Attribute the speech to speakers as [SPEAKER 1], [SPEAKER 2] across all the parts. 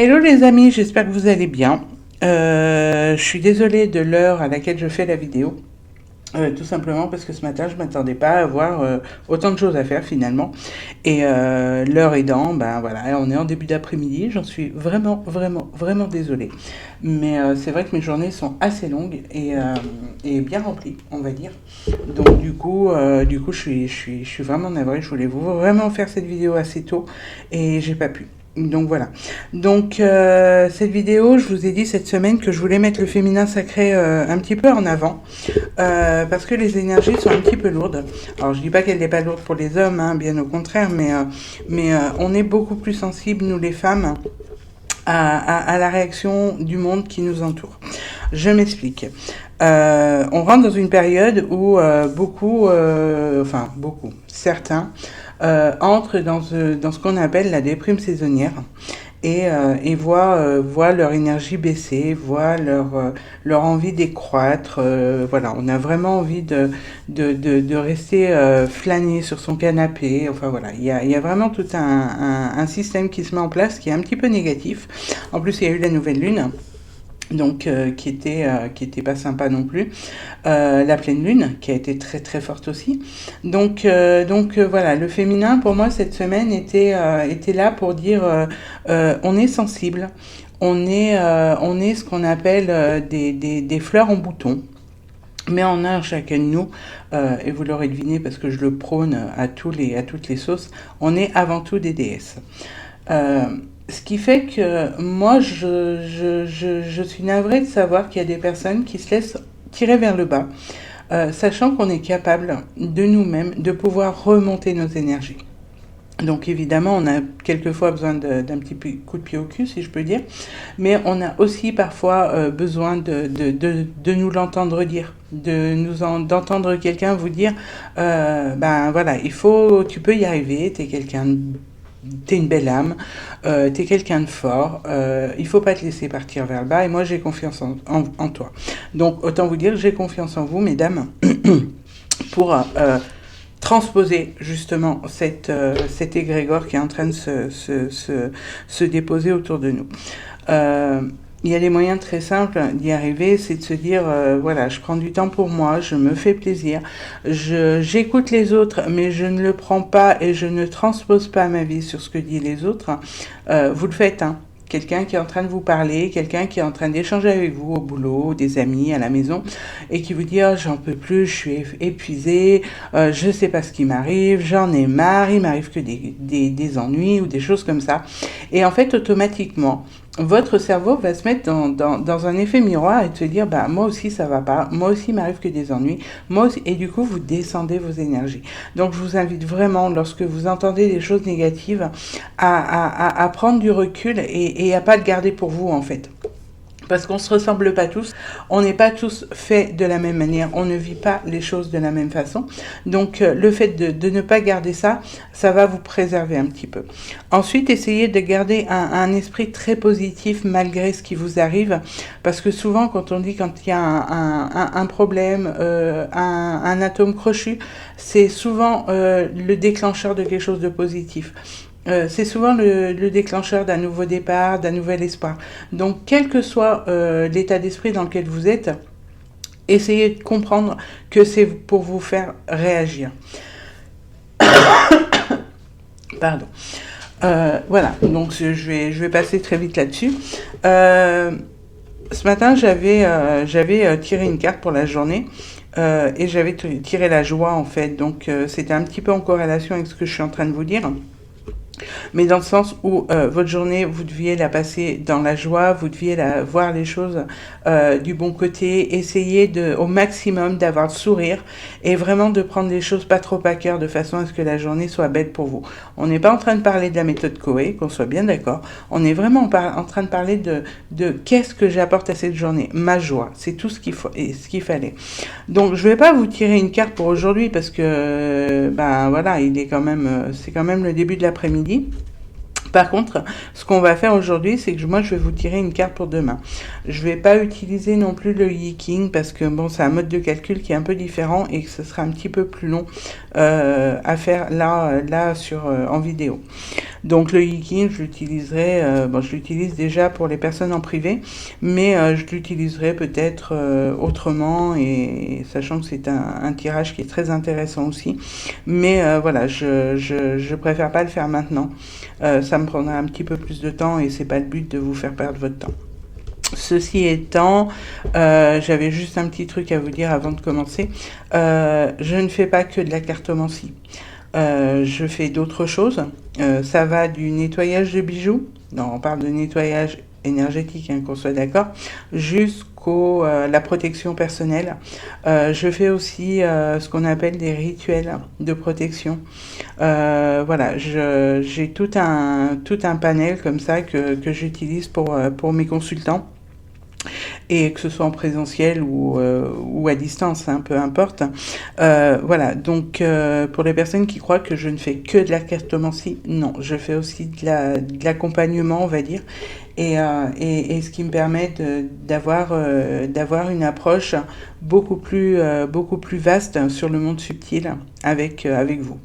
[SPEAKER 1] Hello les amis, j'espère que vous allez bien. Je suis désolée de l'heure à laquelle je fais la vidéo. Tout simplement parce que ce matin, je m'attendais pas à avoir autant de choses à faire finalement. Et l'heure aidant, ben voilà, on est en début d'après-midi. J'en suis vraiment, vraiment, vraiment désolée. Mais c'est vrai que mes journées sont assez longues et bien remplies, on va dire. Donc du coup, je suis vraiment navrée. Je voulais vraiment faire cette vidéo assez tôt et j'ai pas pu. Donc voilà. Donc cette vidéo, je vous ai dit cette semaine que je voulais mettre le féminin sacré un petit peu en avant. Parce que les énergies sont un petit peu lourdes. Alors je dis pas qu'elle n'est pas lourde pour les hommes, hein, bien au contraire, mais on est beaucoup plus sensibles, nous les femmes, à la réaction du monde qui nous entoure. Je m'explique. On rentre dans une période où certains entrent dans ce qu'on appelle la déprime saisonnière et voient leur énergie baisser, voient leur envie décroître. Voilà, on a vraiment envie de rester flâner sur son canapé. Enfin voilà, il y a vraiment tout un système qui se met en place qui est un petit peu négatif. En plus, il y a eu la nouvelle lune. Donc qui était pas sympa non plus, la pleine lune qui a été très très forte aussi. Voilà, le féminin pour moi cette semaine était là pour dire on est sensible, on est ce qu'on appelle des fleurs en bouton. Mais en a chacun de nous, et vous l'aurez deviné parce que je le prône à toutes les sauces, on est avant tout des déesses. Euh, Ce qui fait que moi, je suis navrée de savoir qu'il y a des personnes qui se laissent tirer vers le bas, sachant qu'on est capable de nous-mêmes de pouvoir remonter nos énergies. Donc évidemment, on a quelquefois besoin d'un petit coup de pied au cul, si je peux dire, mais on a aussi parfois besoin de nous l'entendre dire, d'entendre quelqu'un vous dire, ben voilà, tu peux y arriver, t'es une belle âme, t'es quelqu'un de fort, il faut pas te laisser partir vers le bas, et moi j'ai confiance en toi. Donc autant vous dire, j'ai confiance en vous, mesdames, pour transposer justement cet égrégore qui est en train de se déposer autour de nous. Euh, il y a des moyens très simples d'y arriver, c'est de se dire, voilà, je prends du temps pour moi, je me fais plaisir, j'écoute les autres, mais je ne le prends pas et je ne transpose pas ma vie sur ce que disent les autres. Vous le faites, hein. Quelqu'un qui est en train de vous parler, quelqu'un qui est en train d'échanger avec vous au boulot, des amis, à la maison, et qui vous dit oh, j'en peux plus, je suis épuisé, je sais pas ce qui m'arrive, j'en ai marre, il m'arrive que des ennuis ou des choses comme ça. Et en fait, automatiquement, votre cerveau va se mettre dans un effet miroir et se dire bah moi aussi ça va pas, moi aussi il m'arrive que des ennuis, moi aussi, et du coup vous descendez vos énergies. Donc je vous invite vraiment, lorsque vous entendez des choses négatives, à prendre du recul et à pas le garder pour vous en fait. Parce qu'on ne se ressemble pas tous, on n'est pas tous faits de la même manière, on ne vit pas les choses de la même façon. Donc le fait de ne pas garder ça, ça va vous préserver un petit peu. Ensuite, essayez de garder un esprit très positif malgré ce qui vous arrive, parce que souvent quand on dit quand il y a un problème, un atome crochu, c'est souvent le déclencheur de quelque chose de positif. C'est souvent le déclencheur d'un nouveau départ, d'un nouvel espoir. Donc, quel que soit l'état d'esprit dans lequel vous êtes, essayez de comprendre que c'est pour vous faire réagir. Pardon. Voilà, donc je vais passer très vite là-dessus. Ce matin, j'avais tiré une carte pour la journée. Et j'avais tiré la joie en fait, donc c'était un petit peu en corrélation avec ce que je suis en train de vous dire. Mais dans le sens où votre journée, vous deviez la passer dans la joie, vous deviez voir les choses du bon côté, essayer au maximum d'avoir le sourire et vraiment de prendre les choses pas trop à cœur de façon à ce que la journée soit belle pour vous. On n'est pas en train de parler de la méthode Coué, qu'on soit bien d'accord, on est vraiment en train de parler de qu'est-ce que j'apporte à cette journée, ma joie, c'est tout ce qu'il fallait. Donc je vais pas vous tirer une carte pour aujourd'hui parce que ben voilà, c'est quand même le début de l'après-midi. Par contre, ce qu'on va faire aujourd'hui, c'est que moi, je vais vous tirer une carte pour demain. Je vais pas utiliser non plus le Yi-King parce que bon, c'est un mode de calcul qui est un peu différent et que ce sera un petit peu plus long à faire là en vidéo. Donc le Yi-King, je l'utiliserai, bon, je l'utilise déjà pour les personnes en privé, mais je l'utiliserai peut-être autrement et sachant que c'est un tirage qui est très intéressant aussi. Mais voilà, je préfère pas le faire maintenant. Ça me prendra un petit peu plus de temps et c'est pas le but de vous faire perdre votre temps. Ceci étant, j'avais juste un petit truc à vous dire avant de commencer. Je ne fais pas que de la cartomancie. Je fais d'autres choses. Ça va du nettoyage de bijoux, non, on parle de nettoyage énergétique, hein, qu'on soit d'accord, jusqu'au la protection personnelle. Je fais aussi ce qu'on appelle des rituels de protection. Voilà, j'ai tout un panel comme ça que j'utilise pour mes consultants et que ce soit en présentiel ou à distance, hein, peu importe. Voilà, donc pour les personnes qui croient que je ne fais que de la cartomancie, non, je fais aussi de l'accompagnement, on va dire, et ce qui me permet d'avoir une approche beaucoup plus vaste sur le monde subtil avec vous.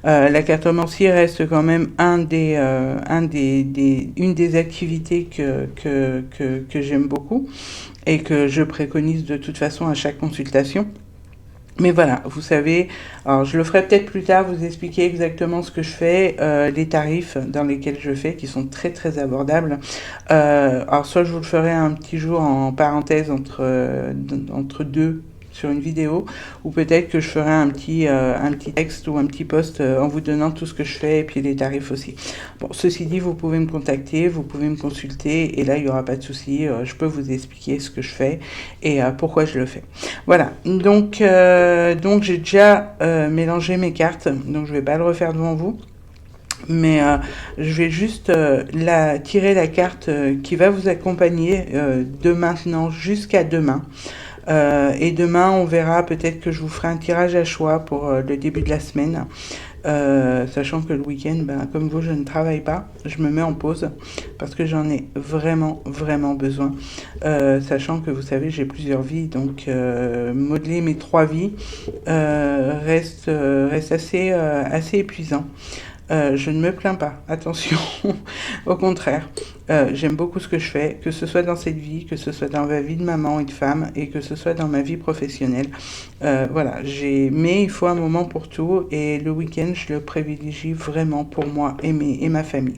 [SPEAKER 1] La cartomancie reste quand même une des activités que j'aime beaucoup et que je préconise de toute façon à chaque consultation. Mais voilà, vous savez, alors je le ferai peut-être plus tard, vous expliquer exactement ce que je fais, les tarifs dans lesquels je fais, qui sont très très abordables. Alors soit je vous le ferai un petit jour en parenthèse entre deux sur une vidéo, ou peut-être que je ferai un petit texte ou un petit post en vous donnant tout ce que je fais et puis les tarifs aussi. Bon, ceci dit, vous pouvez me contacter, vous pouvez me consulter et là, il n'y aura pas de souci. Je peux vous expliquer ce que je fais et pourquoi je le fais. Voilà, donc j'ai déjà mélangé mes cartes, donc je ne vais pas le refaire devant vous. Mais je vais juste tirer la carte qui va vous accompagner de maintenant jusqu'à demain. Et demain, on verra, peut-être que je vous ferai un tirage à choix pour le début de la semaine. Sachant que le week-end, ben, comme vous, je ne travaille pas. Je me mets en pause parce que j'en ai vraiment, vraiment besoin. Sachant que, vous savez, j'ai plusieurs vies. Donc, modeler mes 3 vies reste assez épuisant. Je ne me plains pas, attention, au contraire, j'aime beaucoup ce que je fais, que ce soit dans cette vie, que ce soit dans ma vie de maman et de femme, et que ce soit dans ma vie professionnelle. Voilà, mais il faut un moment pour tout, et le week-end, je le privilégie vraiment pour moi et ma famille.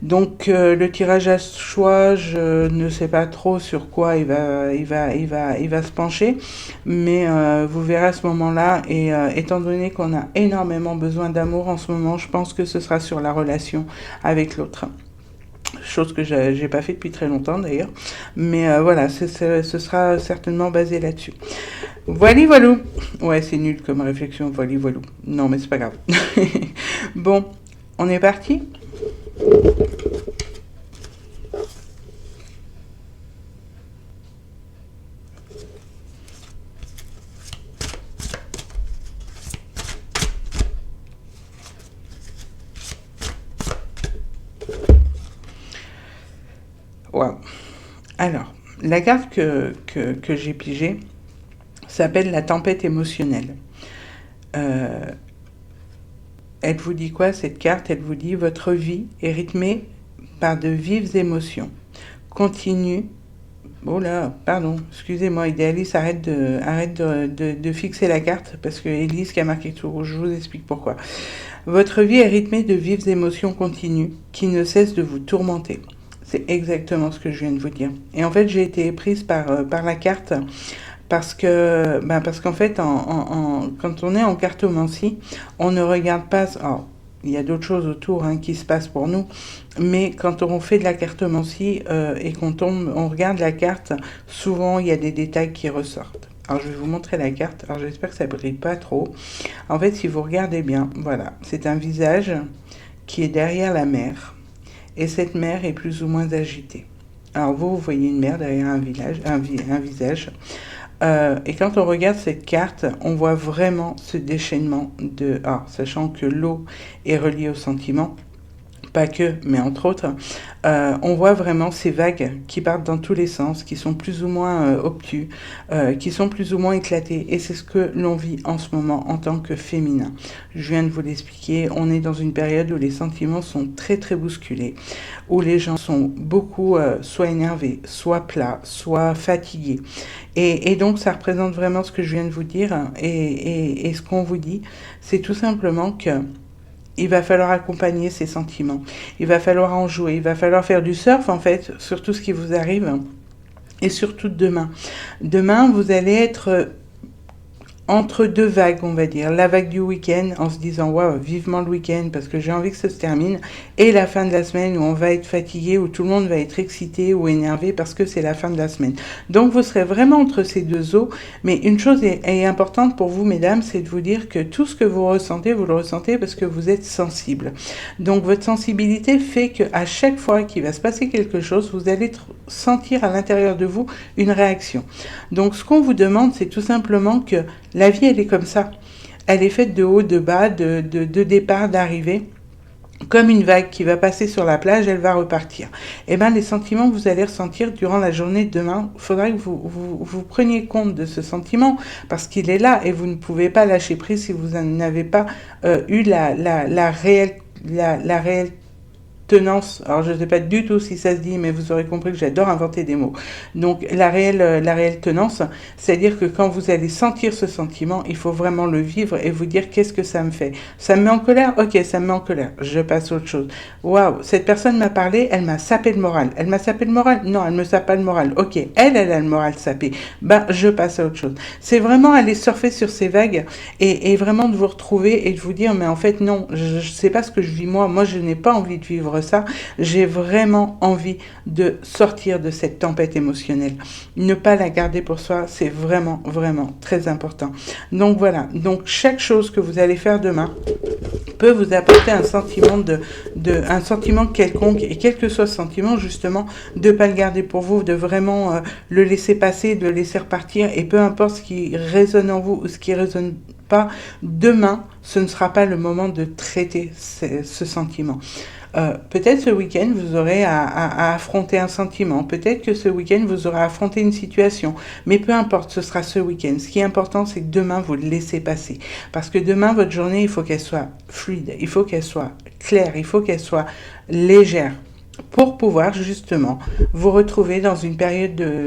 [SPEAKER 1] Donc le tirage à choix, je ne sais pas trop sur quoi il va se pencher, mais vous verrez à ce moment-là. Et étant donné qu'on a énormément besoin d'amour en ce moment, je pense que ce sera sur la relation avec l'autre. Chose que j'ai pas fait depuis très longtemps d'ailleurs, mais voilà, ce sera certainement basé là-dessus. Voilà, voilà. Ouais, c'est nul comme réflexion. Voilà, voilà. Non, mais c'est pas grave. Bon, on est parti. Wow. Alors, la carte que j'ai pigée s'appelle la tempête émotionnelle. Elle vous dit quoi, cette carte? Elle vous dit: votre vie est rythmée par de vives émotions. Continue. Oh là, pardon, excusez-moi, Idéalis, arrête de fixer la carte parce que Elise qui a marqué tout rouge, je vous explique pourquoi. Votre vie est rythmée de vives émotions continues qui ne cessent de vous tourmenter. C'est exactement ce que je viens de vous dire. Et en fait, j'ai été prise par la carte parce qu'en fait, quand on est en cartomancie, on ne regarde pas. Alors, il y a d'autres choses autour qui se passent pour nous, mais quand on fait de la cartomancie et on regarde la carte, souvent il y a des détails qui ressortent. Alors je vais vous montrer la carte. Alors j'espère que ça brille pas trop. En fait, si vous regardez bien, voilà, c'est un visage qui est derrière la mer. Et cette mer est plus ou moins agitée. Alors vous voyez une mer derrière un visage. Et quand on regarde cette carte, on voit vraiment ce déchaînement sachant que l'eau est reliée au sentiment. pas que, mais entre autres, on voit vraiment ces vagues qui partent dans tous les sens, qui sont plus ou moins obtus, qui sont plus ou moins éclatées. Et c'est ce que l'on vit en ce moment en tant que féminin. Je viens de vous l'expliquer, on est dans une période où les sentiments sont très très bousculés, où les gens sont beaucoup soit énervés, soit plats, soit fatigués. Et donc ça représente vraiment ce que je viens de vous dire. Et ce qu'on vous dit, c'est tout simplement que il va falloir accompagner ces sentiments. Il va falloir en jouer. Il va falloir faire du surf, en fait, sur tout ce qui vous arrive. Et surtout demain. Demain, vous allez être entre deux vagues, on va dire. La vague du week-end, en se disant, waouh, vivement le week-end, parce que j'ai envie que ça se termine. Et la fin de la semaine, où on va être fatigué, où tout le monde va être excité ou énervé, parce que c'est la fin de la semaine. Donc, vous serez vraiment entre ces deux eaux. Mais une chose est importante pour vous, mesdames, c'est de vous dire que tout ce que vous le ressentez parce que vous êtes sensible. Donc, votre sensibilité fait qu'à chaque fois qu'il va se passer quelque chose, vous allez sentir à l'intérieur de vous une réaction. Donc, ce qu'on vous demande, c'est tout simplement que la vie, elle est comme ça. Elle est faite de haut, de bas, de départ, d'arrivée. Comme une vague qui va passer sur la plage, elle va repartir. Et bien, les sentiments que vous allez ressentir durant la journée de demain, il faudra que vous preniez compte de ce sentiment, parce qu'il est là et vous ne pouvez pas lâcher prise si vous n'avez pas eu la réelle tenance. Alors, je ne sais pas du tout si ça se dit, mais vous aurez compris que j'adore inventer des mots. Donc, la réelle tenance, c'est-à-dire que quand vous allez sentir ce sentiment, il faut vraiment le vivre et vous dire qu'est-ce que ça me fait. Ça me met en colère? Ok, ça me met en colère. Je passe à autre chose. Waouh, cette personne m'a parlé, elle m'a sapé le moral. Elle m'a sapé le moral? Non, elle me sape pas le moral. Ok, elle a le moral sapé. Ben, je passe à autre chose. C'est vraiment aller surfer sur ces vagues et vraiment de vous retrouver et de vous dire, mais en fait, non, je sais pas ce que je vis moi. Moi, je n'ai pas envie de vivre ça, j'ai vraiment envie de sortir de cette tempête émotionnelle. Ne pas la garder pour soi, c'est vraiment, vraiment très important. Donc voilà, donc chaque chose que vous allez faire demain peut vous apporter un sentiment un sentiment quelconque, et quel que soit ce sentiment, justement, de ne pas le garder pour vous, de vraiment le laisser passer, de le laisser repartir, et peu importe ce qui résonne en vous ou ce qui résonne pas, demain, ce ne sera pas le moment de traiter ce sentiment. Peut-être ce week-end, vous aurez à affronter un sentiment. Peut-être que ce week-end, vous aurez à affronter une situation. Mais peu importe, ce sera ce week-end. Ce qui est important, c'est que demain, vous le laissez passer. Parce que demain, votre journée, il faut qu'elle soit fluide. Il faut qu'elle soit claire. Il faut qu'elle soit légère. Pour pouvoir, justement, vous retrouver dans une période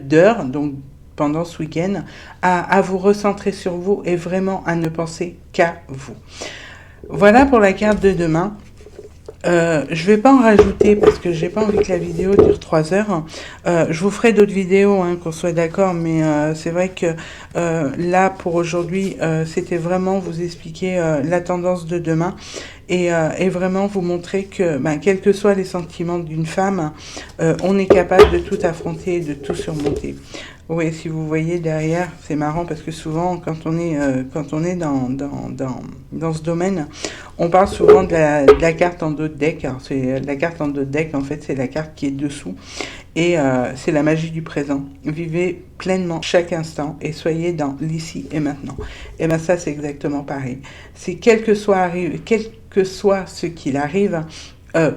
[SPEAKER 1] d'heures, donc pendant ce week-end, à vous recentrer sur vous et vraiment à ne penser qu'à vous. Voilà pour la carte de demain. Je vais pas en rajouter parce que j'ai pas envie que la vidéo dure 3 heures. Je vous ferai d'autres vidéos, hein, qu'on soit d'accord, mais c'est vrai que là pour aujourd'hui, c'était vraiment vous expliquer la tendance de demain et vraiment vous montrer que quels que soient les sentiments d'une femme, on est capable de tout affronter et de tout surmonter. Oui, si vous voyez derrière, c'est marrant parce que souvent, quand on est dans ce domaine, on parle souvent de la carte en dos de deck. Alors, la carte en dos de deck, en fait, c'est la carte qui est dessous. Et c'est la magie du présent. Vivez pleinement chaque instant et soyez dans l'ici et maintenant. Et bien ça, c'est exactement pareil. C'est quel que soit ce qu'il arrive,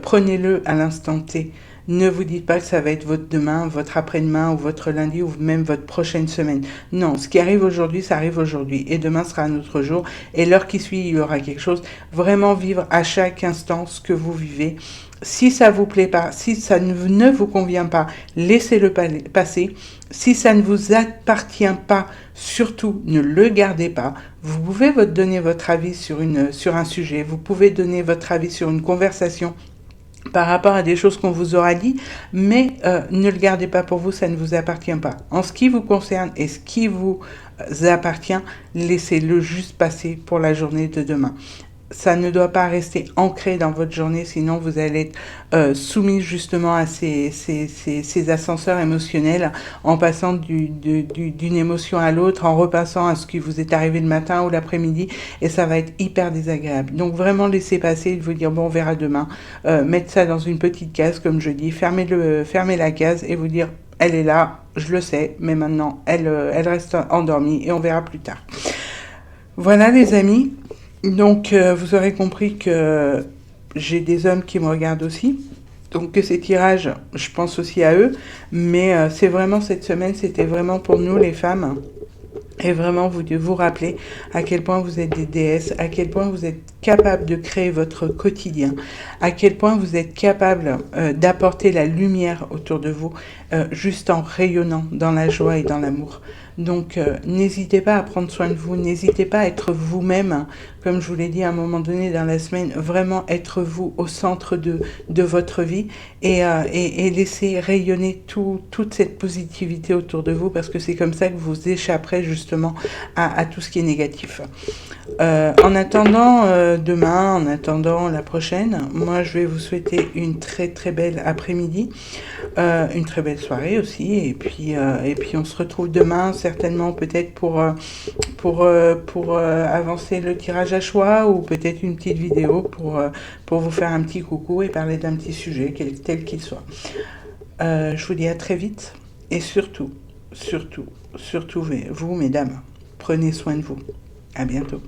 [SPEAKER 1] prenez-le à l'instant T. Ne vous dites pas que ça va être votre demain, votre après-demain ou votre lundi ou même votre prochaine semaine. Non, ce qui arrive aujourd'hui, ça arrive aujourd'hui. Et demain sera un autre jour. Et l'heure qui suit, il y aura quelque chose. Vraiment vivre à chaque instant ce que vous vivez. Si ça vous plaît pas, si ça ne vous convient pas, laissez-le passer. Si ça ne vous appartient pas, surtout ne le gardez pas. Vous pouvez donner votre avis sur un sujet. Vous pouvez donner votre avis sur une conversation par rapport à des choses qu'on vous aura dit, mais ne le gardez pas pour vous, ça ne vous appartient pas. En ce qui vous concerne et ce qui vous appartient, laissez-le juste passer pour la journée de demain. Ça ne doit pas rester ancré dans votre journée, sinon vous allez être soumis justement à ces ascenseurs émotionnels en passant d'une émotion à l'autre, en repassant à ce qui vous est arrivé le matin ou l'après-midi, et ça va être hyper désagréable. Donc vraiment laissez passer et vous dire bon, on verra demain, mettre ça dans une petite case comme je dis, fermez la case et vous dire elle est là, je le sais, mais maintenant elle reste endormie et on verra plus tard. Voilà les amis. Donc, vous aurez compris que j'ai des hommes qui me regardent aussi. Donc que ces tirages, je pense aussi à eux. Mais c'est vraiment cette semaine, c'était vraiment pour nous les femmes. Et vraiment vous rappeler à quel point vous êtes des déesses, à quel point vous êtes capable de créer votre quotidien, à quel point vous êtes capable d'apporter la lumière autour de vous, juste en rayonnant dans la joie et dans l'amour. Donc n'hésitez pas à prendre soin de vous, n'hésitez pas à être vous-même, hein, comme je vous l'ai dit à un moment donné dans la semaine, vraiment être vous au centre de votre vie et laisser rayonner toute cette positivité autour de vous parce que c'est comme ça que vous échapperez justement à tout ce qui est négatif. En attendant demain, en attendant la prochaine, moi je vais vous souhaiter une très très belle après-midi, une très belle soirée aussi, et puis on se retrouve demain certainement peut-être pour avancer le tirage à choix ou peut-être une petite vidéo pour vous faire un petit coucou et parler d'un petit sujet tel qu'il soit. Je vous dis à très vite et surtout, vous mesdames, prenez soin de vous. À bientôt.